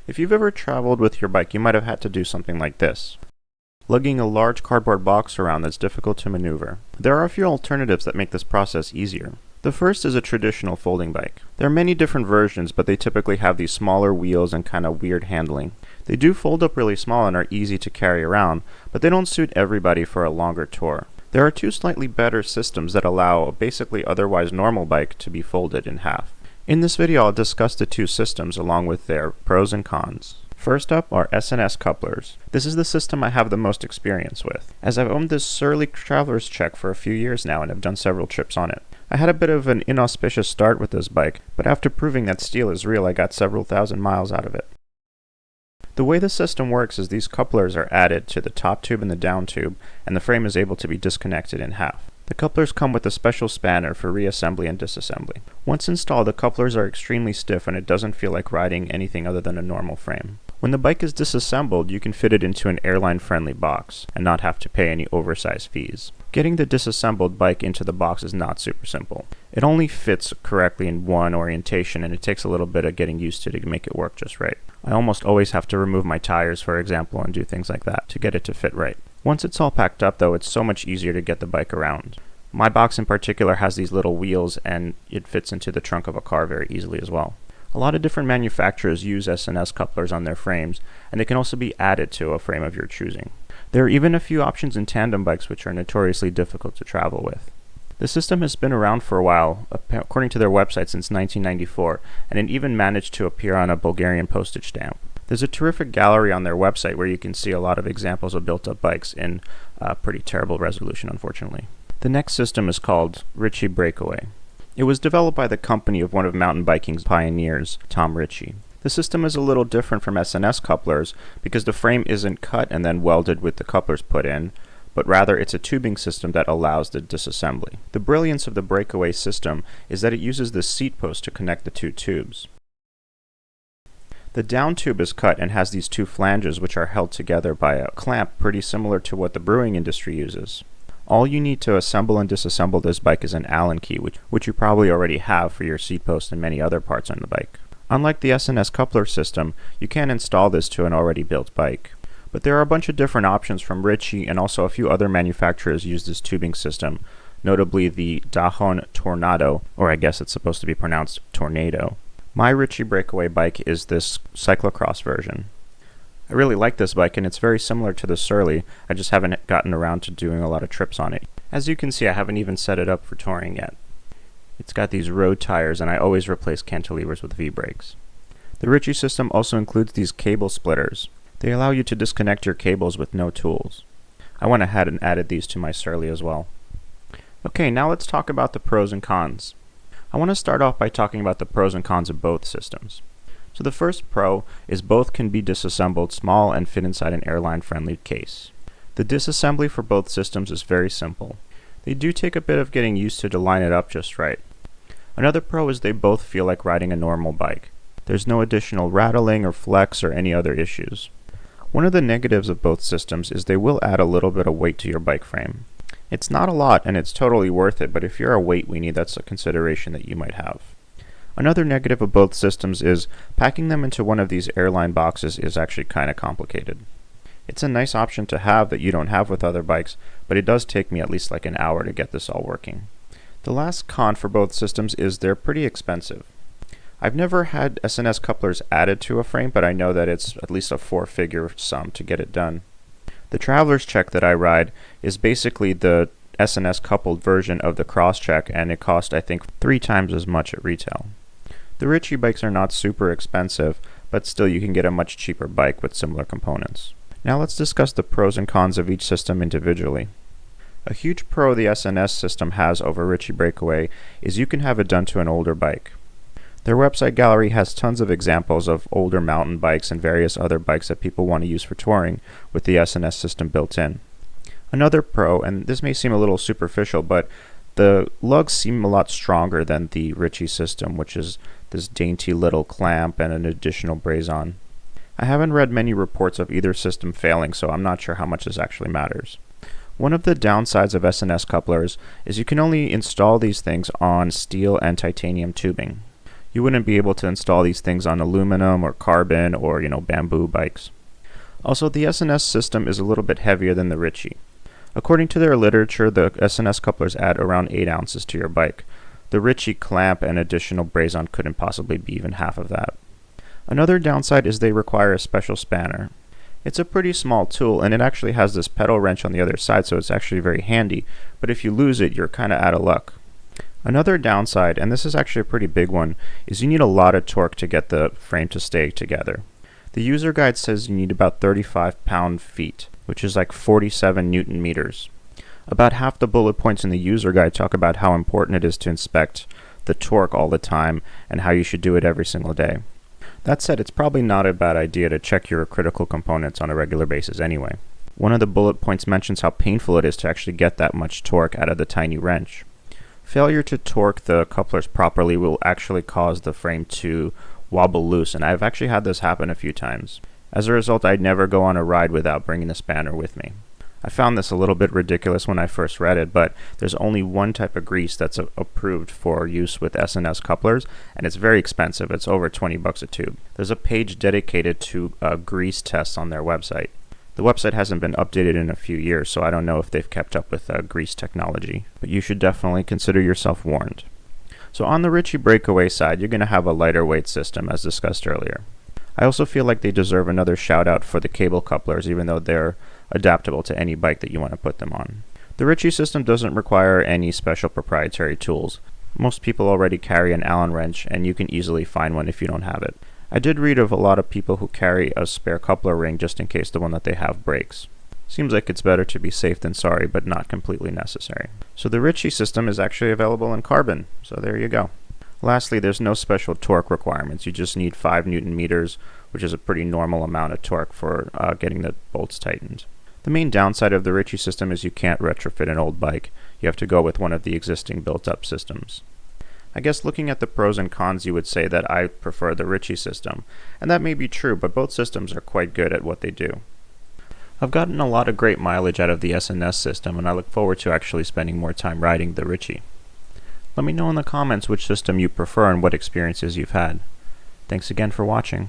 If you've ever traveled with your bike, you might have had to do something like this. Lugging a large cardboard box around that's difficult to maneuver. There are a few alternatives that make this process easier. The first is a traditional folding bike. There are many different versions, but they typically have these smaller wheels and kind of weird handling. They do fold up really small and are easy to carry around, but they don't suit everybody for a longer tour. There are two slightly better systems that allow a basically otherwise normal bike to be folded in half. In this video, I'll discuss the two systems along with their pros and cons. First up are S&S Couplers. This is the system I have the most experience with, as I've owned this surly traveler's check for a few years now and have done several trips on it. I had a bit of an inauspicious start with this bike, but after proving that steel is real, I got several thousand miles out of it. The way the system works is these couplers are added to the top tube and the down tube, and the frame is able to be disconnected in half. The couplers come with a special spanner for reassembly and disassembly. Once installed, the couplers are extremely stiff and it doesn't feel like riding anything other than a normal frame. When the bike is disassembled, you can fit it into an airline-friendly box and not have to pay any oversized fees. Getting the disassembled bike into the box is not super simple. It only fits correctly in one orientation and it takes a little bit of getting used to make it work just right. I almost always have to remove my tires, for example, and do things like that to get it to fit right. Once it's all packed up though, it's so much easier to get the bike around. My box in particular has these little wheels and it fits into the trunk of a car very easily as well. A lot of different manufacturers use S&S couplers on their frames, and they can also be added to a frame of your choosing. There are even a few options in tandem bikes which are notoriously difficult to travel with. The system has been around for a while, according to their website since 1994, and it even managed to appear on a Bulgarian postage stamp. There's a terrific gallery on their website where you can see a lot of examples of built-up bikes in pretty terrible resolution, unfortunately. The next system is called Ritchey Breakaway. It was developed by the company of one of mountain biking's pioneers, Tom Ritchey. The system is a little different from S&S couplers because the frame isn't cut and then welded with the couplers put in, but rather it's a tubing system that allows the disassembly. The brilliance of the Breakaway system is that it uses the seat post to connect the two tubes. The down tube is cut and has these two flanges which are held together by a clamp pretty similar to what the brewing industry uses. All you need to assemble and disassemble this bike is an Allen key, which you probably already have for your seat post and many other parts on the bike. Unlike the S&S coupler system, you can install this to an already built bike. But there are a bunch of different options from Ritchey, and also a few other manufacturers use this tubing system, notably the Dahon Tornado, or I guess it's supposed to be pronounced Tornado. My Ritchey Breakaway bike is this cyclocross version. I really like this bike and it's very similar to the Surly, I just haven't gotten around to doing a lot of trips on it. As you can see, I haven't even set it up for touring yet. It's got these road tires and I always replace cantilevers with V-brakes. The Ritchey system also includes these cable splitters. They allow you to disconnect your cables with no tools. I went ahead and added these to my Surly as well. Okay, now let's talk about the pros and cons. I want to start off by talking about the pros and cons of both systems. So the first pro is both can be disassembled small and fit inside an airline-friendly case. The disassembly for both systems is very simple. They do take a bit of getting used to line it up just right. Another pro is they both feel like riding a normal bike. There's no additional rattling or flex or any other issues. One of the negatives of both systems is they will add a little bit of weight to your bike frame. It's not a lot and it's totally worth it, but if you're a weight weenie, that's a consideration that you might have. Another negative of both systems is packing them into one of these airline boxes is actually kind of complicated. It's a nice option to have that you don't have with other bikes, but it does take me at least like an hour to get this all working. The last con for both systems is they're pretty expensive. I've never had S&S couplers added to a frame, but I know that it's at least a 4-figure sum to get it done. The traveler's check that I ride is basically the S&S coupled version of the cross check and it cost I think 3 times as much at retail. The Ritchey bikes are not super expensive, but still you can get a much cheaper bike with similar components. Now let's discuss the pros and cons of each system individually. A huge pro the S&S system has over Ritchey Breakaway is you can have it done to an older bike. Their website gallery has tons of examples of older mountain bikes and various other bikes that people want to use for touring with the S&S system built in. Another pro, and this may seem a little superficial, but the lugs seem a lot stronger than the Ritchey system, which is this dainty little clamp and an additional braze-on. I haven't read many reports of either system failing, so I'm not sure how much this actually matters. One of the downsides of S&S couplers is you can only install these things on steel and titanium tubing. You wouldn't be able to install these things on aluminum or carbon or, bamboo bikes. Also, the S&S system is a little bit heavier than the Ritchey. According to their literature, the S&S couplers add around 8 ounces to your bike. The Ritchey clamp and additional braze-on couldn't possibly be even half of that. Another downside is they require a special spanner. It's a pretty small tool, and it actually has this pedal wrench on the other side, so it's actually very handy, but if you lose it, you're kind of out of luck. Another downside, and this is actually a pretty big one, is you need a lot of torque to get the frame to stay together. The user guide says you need about 35 pound-feet, which is like 47 Newton meters. About half the bullet points in the user guide talk about how important it is to inspect the torque all the time and how you should do it every single day. That said, it's probably not a bad idea to check your critical components on a regular basis anyway. One of the bullet points mentions how painful it is to actually get that much torque out of the tiny wrench. Failure to torque the couplers properly will actually cause the frame to wobble loose, and I've actually had this happen a few times. As a result, I'd never go on a ride without bringing a spanner with me. I found this a little bit ridiculous when I first read it, but there's only one type of grease that's approved for use with S&S couplers, and it's very expensive. It's over $20 a tube. There's a page dedicated to grease tests on their website. The website hasn't been updated in a few years, so I don't know if they've kept up with grease technology, but you should definitely consider yourself warned. So on the Ritchey Breakaway side, you're going to have a lighter weight system, as discussed earlier. I also feel like they deserve another shout out for the cable couplers, even though they're adaptable to any bike that you want to put them on. The Ritchey system doesn't require any special proprietary tools. Most people already carry an Allen wrench, and you can easily find one if you don't have it. I did read of a lot of people who carry a spare coupler ring just in case the one that they have breaks. Seems like it's better to be safe than sorry, but not completely necessary. So the Ritchey system is actually available in carbon, so there you go. Lastly, there's no special torque requirements. You just need 5 Newton meters, which is a pretty normal amount of torque for getting the bolts tightened. The main downside of the Ritchey system is you can't retrofit an old bike. You have to go with one of the existing built-up systems. I guess looking at the pros and cons, you would say that I prefer the Ritchey system, and that may be true, but both systems are quite good at what they do. I've gotten a lot of great mileage out of the S&S system, and I look forward to actually spending more time riding the Ritchey. Let me know in the comments which system you prefer and what experiences you've had. Thanks again for watching.